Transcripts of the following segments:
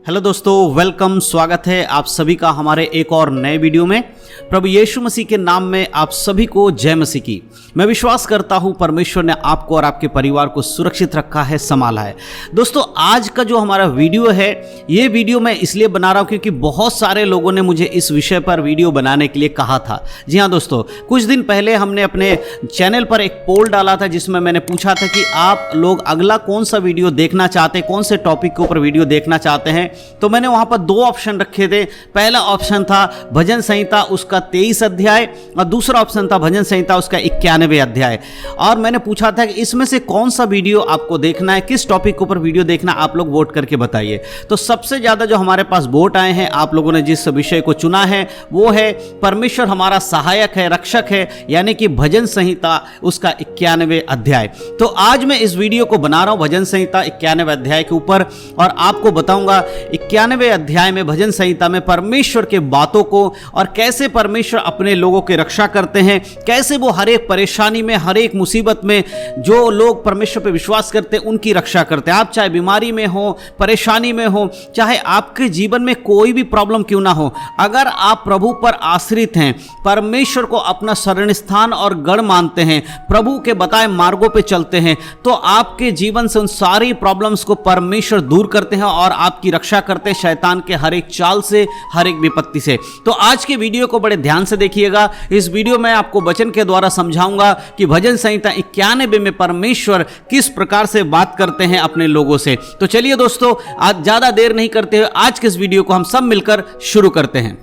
Hello दोस्तों, welcome, स्वागत है आप सभी का हमारे एक और नए वीडियो में। प्रभु यीशु मसीह के नाम में आप सभी को जय मसीह की। मैं विश्वास करता हूं परमेश्वर ने आपको और आपके परिवार को सुरक्षित रखा है, संभाला है। दोस्तों, आज का जो हमारा वीडियो है, ये वीडियो मैं इसलिए बना रहा हूं क्योंकि बहुत सारे लोगों ने मुझे इस विषय पर वीडियो बनाने के लिए कहा था। जी हाँ दोस्तों, कुछ दिन पहले हमने अपने चैनल पर एक पोल डाला था जिसमें मैंने पूछा था कि आप लोग अगला कौन सा वीडियो देखना चाहते हैं, कौन से टॉपिक के ऊपर वीडियो देखना चाहते हैं। तो मैंने वहां पर दो ऑप्शन रखे थे। पहला ऑप्शन था भजन संहिता उसका 23 अध्याय और दूसरा ऑप्शन था भजन संहिता उसका 91 अध्याय। और मैंने पूछा था कि इसमें से कौन सा वीडियो आपको देखना है, किस टॉपिक के ऊपर वीडियो देखना, आप लोग वोट करके बताइए। तो सबसे ज्यादा जो हमारे पास वोट आए हैं, आप लोगों ने जिस विषय को चुना है वो है परमेश्वर हमारा सहायक है, रक्षक है, यानी कि भजन संहिता उसका 91 अध्याय। तो आज मैं इस वीडियो को बना रहा हूं भजन संहिता 91 अध्याय के ऊपर और आपको बताऊंगा 91 अध्याय में भजन संहिता में परमेश्वर के बातों को और कैसे परमेश्वर अपने लोगों की रक्षा करते हैं, कैसे वो हर एक परेशानी में, हर एक मुसीबत में जो लोग परमेश्वर पे विश्वास करते हैं उनकी रक्षा करते हैं। आप चाहे बीमारी में हो, परेशानी में हो, चाहे आपके जीवन में कोई भी प्रॉब्लम क्यों ना हो, अगर आप प्रभु पर आश्रित हैं, परमेश्वर को अपना शरण स्थान और गढ़ मानते हैं, प्रभु के बताए मार्गों पे चलते हैं, तो आपके जीवन से उन सारी प्रॉब्लम्स को परमेश्वर दूर करते हैं और आपकी रक्षा करते हैं शैतान के हर एक चाल से, हर एक विपत्ति से। तो आज के वीडियो को बड़े ध्यान से देखिएगा। इस वीडियो में आपको वचन के द्वारा समझाऊंगा कि भजन संहिता 91 में परमेश्वर किस प्रकार से बात करते हैं अपने लोगों से। तो चलिए दोस्तों, आज ज्यादा देर नहीं करते हुए आज के इस वीडियो को हम सब मिलकर शुरू करते हैं।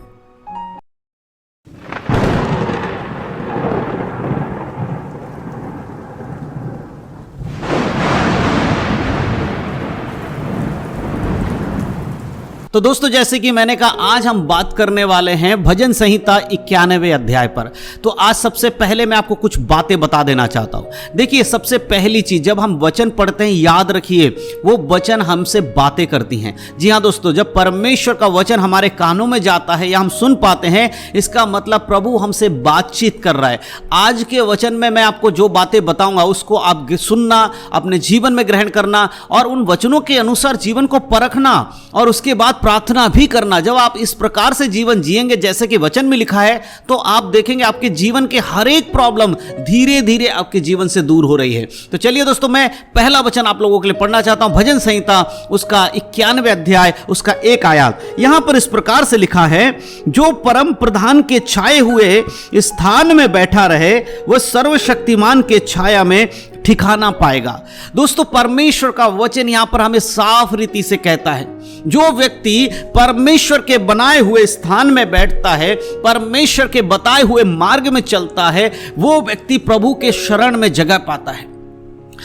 तो दोस्तों, जैसे कि मैंने कहा, आज हम बात करने वाले हैं भजन संहिता 91 अध्याय पर। तो आज सबसे पहले मैं आपको कुछ बातें बता देना चाहता हूं। देखिए, सबसे पहली चीज, जब हम वचन पढ़ते हैं, याद रखिए वो वचन हमसे बातें करती हैं। जी हां दोस्तों, जब परमेश्वर का वचन हमारे कानों में जाता है या हम सुन पाते हैं, इसका मतलब प्रभु हमसे बातचीत कर रहा है। आज के वचन में मैं आपको जो बातें बताऊंगा उसको आप सुनना, अपने जीवन में ग्रहण करना और उन वचनों के अनुसार जीवन को परखना और उसके बाद प्रार्थना भी करना। जब आप इस प्रकार से जीवन जिएंगे जैसे कि वचन में लिखा है, तो आप देखेंगे आपके जीवन के हर एक प्रॉब्लम धीरे धीरे आपके जीवन से दूर हो रही है। तो चलिए दोस्तों, मैं पहला वचन आप लोगों के लिए पढ़ना चाहता हूं, भजन संहिता उसका 91 अध्याय उसका 1 आयत। यहां पर इस प्रकार से लिखा है, जो परम प्रधान के छाए हुए स्थान में बैठा रहे वह सर्वशक्तिमान के छाया में ठिकाना पाएगा। दोस्तों, परमेश्वर का वचन यहां पर हमें साफ रीति से कहता है, जो व्यक्ति परमेश्वर के बनाए हुए स्थान में बैठता है, परमेश्वर के बताए हुए मार्ग में चलता है, वो व्यक्ति प्रभु के शरण में जगह पाता है,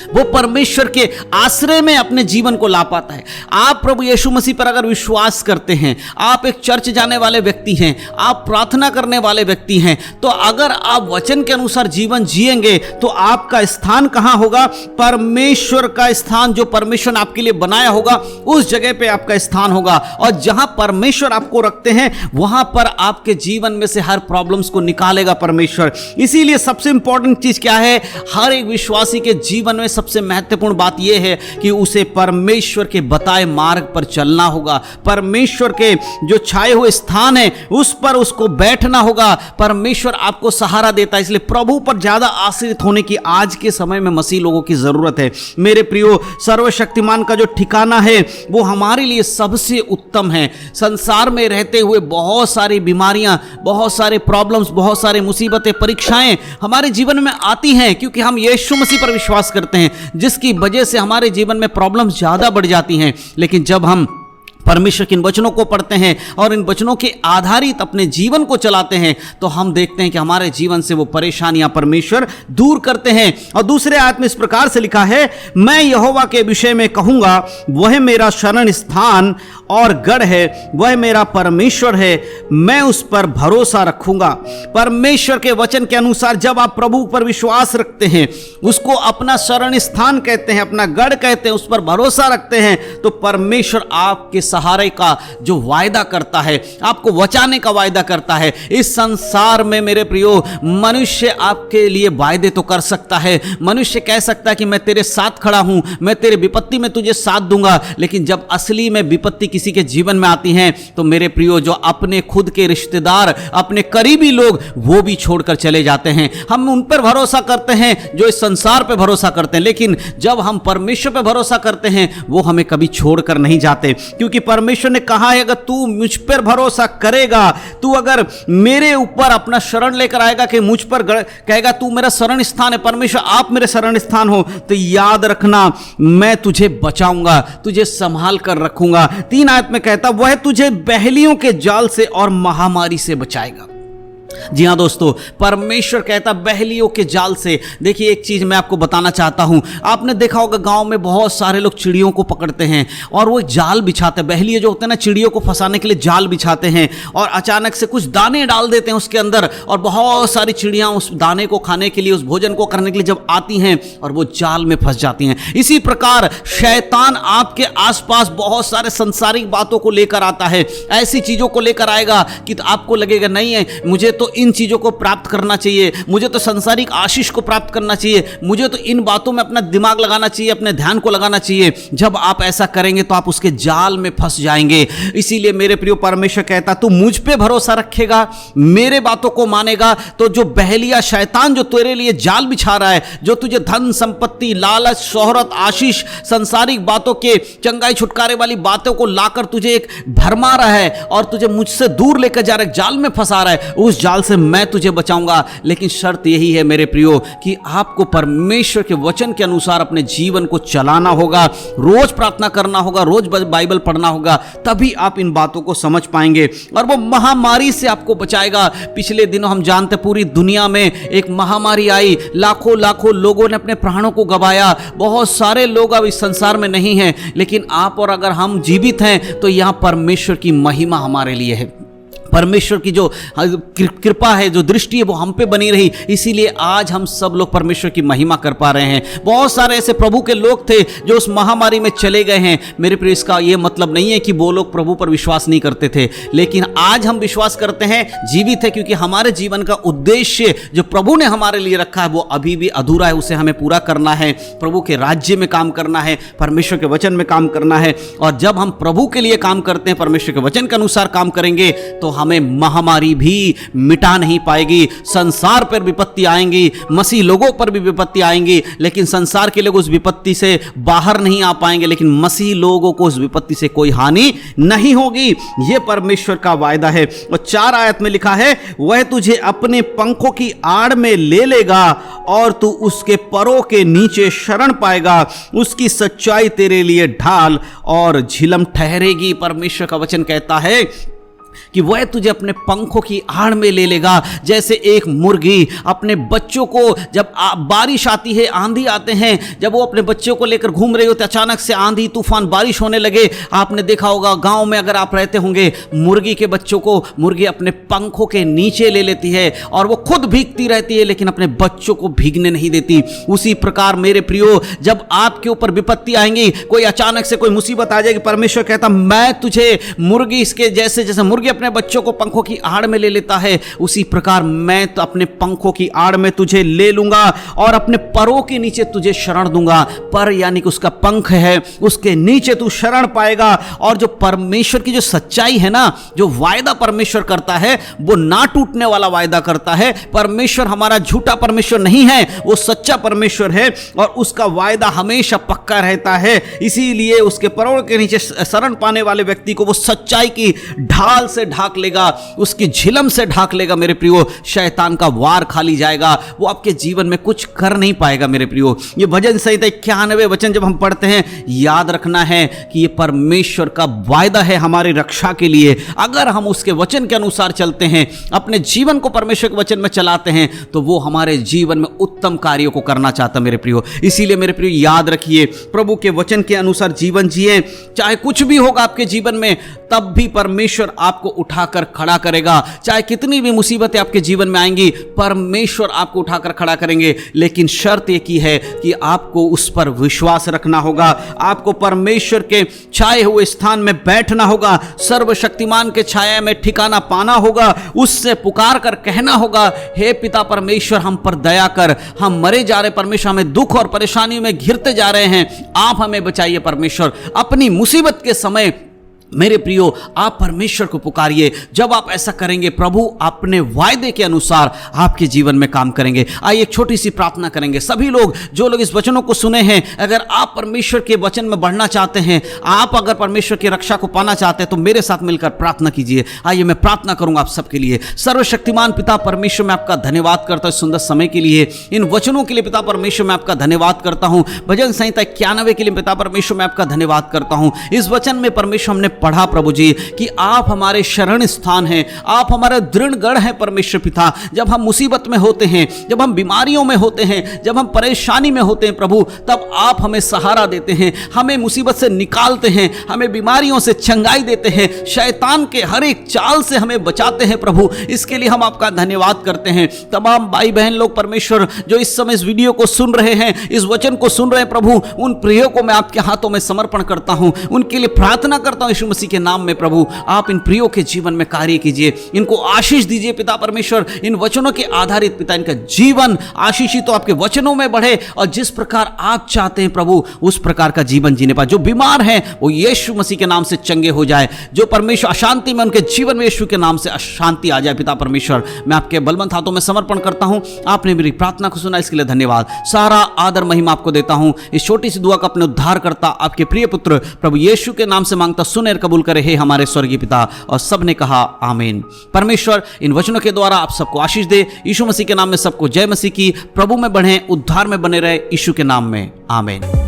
वो परमेश्वर के आश्रय में अपने जीवन को ला पाता है। आप प्रभु यीशु मसीह पर अगर विश्वास करते हैं, आप एक चर्च जाने वाले व्यक्ति हैं, आप प्रार्थना करने वाले व्यक्ति हैं, तो अगर आप वचन के अनुसार जीवन जिएंगे तो आपका स्थान कहां होगा? परमेश्वर का स्थान, जो परमेश्वर ने आपके लिए बनाया होगा, उस जगह पे आपका स्थान होगा। और जहां परमेश्वर आपको रखते हैं वहां पर आपके जीवन में से हर प्रॉब्लम्स को निकालेगा परमेश्वर। इसीलिए सबसे इंपॉर्टेंट चीज क्या है? हर एक विश्वासी के जीवन में सबसे महत्वपूर्ण बात यह है कि उसे परमेश्वर के बताए मार्ग पर चलना होगा। परमेश्वर के जो छाए हुए स्थान है उस पर उसको बैठना होगा। परमेश्वर आपको सहारा देता है, इसलिए प्रभु पर ज्यादा आश्रित होने की आज के समय में मसीह लोगों की जरूरत है। मेरे प्रियो, सर्वशक्तिमान का जो ठिकाना है वो हमारे लिए सबसे उत्तम है। संसार में रहते हुए बहुत सारी बीमारियां, बहुत सारे प्रॉब्लम्स, बहुत सारे मुसीबतें, परीक्षाएं हमारे जीवन में आती हैं क्योंकि हम यीशु मसीह पर विश्वास करते हैं, जिसकी वजह से हमारे जीवन में प्रॉब्लम्स ज्यादा बढ़ जाती हैं। लेकिन जब हम परमेश्वर के इन वचनों को पढ़ते हैं और इन वचनों के आधारित अपने जीवन को चलाते हैं, तो हम देखते हैं कि हमारे जीवन से वो परेशानियां परमेश्वर दूर करते हैं। और दूसरे आयत में इस प्रकार से लिखा है, मैं यहोवा के विषय में कहूंगा, वह मेरा शरण स्थान और गढ़ है, वह मेरा परमेश्वर है, मैं उस पर भरोसा रखूंगा। परमेश्वर के वचन के अनुसार जब आप प्रभु पर विश्वास रखते हैं, उसको अपना शरण स्थान कहते हैं, अपना गढ़ कहते हैं, उस पर भरोसा रखते हैं, तो परमेश्वर आपके सहारे का जो वायदा करता है, आपको बचाने का वायदा करता है। इस संसार में मेरे प्रियो, मनुष्य आपके लिए वायदे तो कर सकता है, मनुष्य कह सकता है कि मैं तेरे साथ खड़ा हूं, मैं तेरे विपत्ति में तुझे साथ दूंगा, लेकिन जब असली में विपत्ति किसी के जीवन में आती है तो मेरे प्रियो, जो अपने खुद के रिश्तेदार, अपने करीबी लोग, वो भी छोड़कर चले जाते हैं। हम उन पर भरोसा करते हैं जो इस संसार पर भरोसा करते हैं, लेकिन जब हम परमेश्वर पर भरोसा करते हैं वो हमें कभी छोड़कर नहीं जाते, क्योंकि परमेश्वर ने कहा है, अगर तू मुझ पर भरोसा करेगा, तू अगर मेरे ऊपर अपना शरण लेकर आएगा, कि मुझ पर कहेगा तू मेरा शरण स्थान है, परमेश्वर आप मेरे शरण स्थान हो, तो याद रखना मैं तुझे बचाऊंगा, तुझे संभाल कर रखूंगा। 3 आयत में कहता, वह तुझे बहलियों के जाल से और महामारी से बचाएगा। जी हां दोस्तों, परमेश्वर कहता बहलियों के जाल से। देखिए, एक चीज मैं आपको बताना चाहता हूं, आपने देखा होगा गांव में बहुत सारे लोग चिड़ियों को पकड़ते हैं और वो जाल बिछाते हैं। बहलिए जो होते हैं ना, चिड़ियों को फंसाने के लिए जाल बिछाते हैं और अचानक से कुछ दाने डाल देते हैं उसके अंदर, और बहुत सारी चिड़ियां उस दाने को खाने के लिए, उस भोजन को करने के लिए जब आती हैं और वो जाल में फंस जाती हैं। इसी प्रकार शैतान आपके आसपास बहुत सारे संसारिक बातों को लेकर आता है, ऐसी चीजों को लेकर आएगा कि आपको लगेगा नहीं है, मुझे तो इन चीजों को प्राप्त करना चाहिए, मुझे तो संसारिक आशीष को प्राप्त करना चाहिए, मुझे तो इन बातों में अपना दिमाग लगाना चाहिए, अपने ध्यान को लगाना चाहिए। जब आप ऐसा करेंगे तो आप उसके जाल में फंस जाएंगे। इसीलिए मेरे प्रिय, परमेश्वर कहता तू मुझ पे भरोसा रखेगा, मेरे बातों को मानेगा, तो जो बहलिया शैतान जो तेरे लिए जाल बिछा रहा है, जो तुझे धन संपत्ति, लालच, शोहरत, आशीष, संसारिक बातों के चंगाई छुटकारे वाली बातों को लाकर तुझे एक भरमा रहा है और तुझे मुझसे दूर लेकर जा रहा है, जाल में फंसा रहा है, उस जाल से मैं तुझे बचाऊंगा। लेकिन शर्त यही है मेरे प्रियो कि आपको परमेश्वर के वचन के अनुसार अपने जीवन को चलाना होगा, रोज प्रार्थना करना होगा, रोज बाइबल पढ़ना होगा, तभी आप इन बातों को समझ पाएंगे और वो महामारी से आपको बचाएगा। पिछले दिनों हम जानते पूरी दुनिया में एक महामारी आई, लाखों लाखों लोगों ने अपने प्राणों को गंवाया, बहुत सारे लोग अब इस संसार में नहीं हैं, लेकिन आप और अगर हम जीवित हैं तो यहां परमेश्वर की महिमा हमारे लिए है। परमेश्वर की जो कृपा है, जो दृष्टि है, वो हम पे बनी रही, इसीलिए आज हम सब लोग परमेश्वर की महिमा कर पा रहे हैं। बहुत सारे ऐसे प्रभु के लोग थे जो उस महामारी में चले गए हैं। मेरे प्रिय, इसका ये मतलब नहीं है कि वो लोग प्रभु पर विश्वास नहीं करते थे, लेकिन आज हम विश्वास करते हैं, जीवित है, क्योंकि हमारे जीवन का उद्देश्य जो प्रभु ने हमारे लिए रखा है वो अभी भी अधूरा है, उसे हमें पूरा करना है। प्रभु के राज्य में काम करना है, परमेश्वर के वचन में काम करना है, और जब हम प्रभु के लिए काम करते हैं, परमेश्वर के वचन के अनुसार काम करेंगे, तो हमें महामारी भी मिटा नहीं पाएगी। संसार पर विपत्ति आएंगी, मसीह लोगों पर भी विपत्ति आएंगी, लेकिन संसार के लोग उस विपत्ति से बाहर नहीं आ पाएंगे, लेकिन मसीह लोगों को उस विपत्ति से कोई हानि नहीं होगी। यह परमेश्वर का वायदा है। और 4 आयत में लिखा है, वह तुझे अपने पंखों की आड़ में ले लेगा और तू उसके परों के नीचे शरण पाएगा, उसकी सच्चाई तेरे लिए ढाल और झिलम ठहरेगी। परमेश्वर का वचन कहता है कि वह तुझे अपने पंखों की आड़ में ले लेगा। जैसे एक मुर्गी अपने बच्चों को, जब बारिश आती है, आंधी आते हैं, जब वो अपने बच्चों को लेकर घूम रही होती है, अचानक से आंधी तूफान बारिश होने लगे, आपने देखा होगा गांव में अगर आप रहते होंगे, मुर्गी के बच्चों को मुर्गी अपने पंखों के नीचे ले लेती है और वो खुद भीगती रहती है, लेकिन अपने बच्चों को भीगने नहीं देती। उसी प्रकार मेरे प्रियो, जब आपके ऊपर विपत्ति आएंगी, कोई अचानक से कोई मुसीबत आ जाएगी, परमेश्वर कहता मैं तुझे मुर्गी इसके जैसे जैसे मुर्गी अपने बच्चों को पंखों की आड़ में ले लेता है, उसी प्रकार मैं तो अपने पंखों की आड़ में तुझे ले लूंगा और अपने परों के नीचे तुझे शरण दूंगा। पर यानी कि उसका पंख है, उसके नीचे तू शरण पाएगा। और जो परमेश्वर की जो सच्चाई है ना, जो वायदा परमेश्वर करता है, वो ना टूटने वाला वायदा करता है। परमेश्वर हमारा झूठा परमेश्वर नहीं है, वो सच्चा परमेश्वर है और उसका वायदा हमेशा पक्का रहता है। इसीलिए उसके परों के नीचे शरण पाने वाले व्यक्ति को वो सच्चाई की ढाल से ढाक लेगा, उसकी झिलम से ढाक लेगा। मेरे प्रियो, शैतान का वार खाली जाएगा, वो आपके जीवन में कुछ कर नहीं पाएगा। मेरे प्रियो, ये भजन संहिता 91 वचन जब हम पढ़ते हैं, याद रखना है कि ये परमेश्वर का वायदा है हमारी रक्षा के लिए। अगर हम उसके वचन के अनुसार चलते हैं, अपने जीवन को परमेश्वर के वचन में चलाते हैं, तो वो हमारे जीवन में उत्तम कार्यों को करना चाहता। मेरे प्रियो, इसीलिए मेरे प्रियो याद रखिए, प्रभु के वचन के अनुसार जीवन जिए, चाहे कुछ भी होगा आपके जीवन में, तब भी परमेश्वर आपको उठाकर खड़ा करेगा। चाहे कितनी भी मुसीबतें आपके जीवन में आएंगी, परमेश्वर आपको उठाकर खड़ा करेंगे, लेकिन शर्त एक ही है कि आपको उस पर विश्वास रखना होगा। आपको परमेश्वर के छाए हुए स्थान में बैठना होगा, सर्वशक्तिमान के छाया में ठिकाना पाना होगा, उससे पुकार कर कहना होगा, हे पिता परमेश्वर हम पर दया कर, हम मरे जा रहे परमेश्वर, हमें दुख और परेशानी में घिरते जा रहे हैं, आप हमें बचाइए परमेश्वर। अपनी मुसीबत के समय मेरे प्रियो आप परमेश्वर को पुकारिए। जब आप ऐसा करेंगे, प्रभु अपने वायदे के अनुसार आपके जीवन में काम करेंगे। आइए एक छोटी सी प्रार्थना करेंगे। सभी लोग, जो लोग इस वचनों को सुने हैं, अगर आप परमेश्वर के वचन में बढ़ना चाहते हैं, आप अगर परमेश्वर की रक्षा को पाना चाहते हैं, तो मेरे साथ मिलकर प्रार्थना कीजिए। आइए मैं प्रार्थना करूंगा आप सबके लिए। सर्वशक्तिमान पिता परमेश्वर, मैं आपका धन्यवाद करता हूं सुंदर समय के लिए, इन वचनों के लिए पिता परमेश्वर मैं आपका धन्यवाद करता हूं। भजन संहिता 91 के लिए पिता परमेश्वर मैं आपका धन्यवाद करता हूं। इस वचन में परमेश्वर हमने पढ़ा प्रभु जी कि आप हमारे शरण स्थान हैं, आप हमारे दृढ़ गढ़ हैं परमेश्वर पिता। जब हम मुसीबत में होते हैं, जब हम बीमारियों में होते हैं, जब हम परेशानी में होते हैं प्रभु, तब आप हमें सहारा देते हैं, हमें मुसीबत से निकालते हैं, हमें बीमारियों से चंगाई देते हैं, शैतान के हर एक चाल से हमें बचाते हैं प्रभु। इसके लिए हम आपका धन्यवाद करते हैं। तमाम भाई बहन लोग परमेश्वर जो इस समय इस वीडियो को सुन रहे हैं, इस वचन को सुन रहे हैं प्रभु, उन प्रियों को मैं आपके हाथों में समर्पण करता हूं। उनके लिए प्रार्थना करता हूं यीशु मसीह के नाम में प्रभु, आप इन प्रियों के जीवन में कार्य कीजिए, इनको आशीष दीजिए पिता परमेश्वर। इन वचनों के आधारित पिता इनका जीवन आशीषित तो आपके वचनों में बढ़े, और जिस प्रकार आप चाहते हैं प्रभु उस प्रकार का जीवन जीने पाए। जो बीमार हैं वो यीशु मसीह के नाम से चंगे हो जाए, जो परमेश्वर अशांति में, उनके जीवन में यीशु के नाम से अशांति आ जाए। पिता परमेश्वर मैं आपके बलवंत हाथों में समर्पण करता हूं। आपने मेरी प्रार्थना को सुना, इसके लिए धन्यवाद। सारा आदर महिमा आपको देता हूं। इस छोटी सी दुआ का अपने उद्धार करता आपके प्रिय पुत्र प्रभु यीशु के नाम से मांगता, सुने और कबूल करे हे हमारे स्वर्गीय पिता। और सबने कहा आमीन। परमेश्वर इन वचनों के द्वारा आप सबको आशीष दे। यीशु मसीह के नाम में सबको जय मसीह की। प्रभु में बढ़े, उद्धार में बने रहे, यीशु के नाम में आमीन।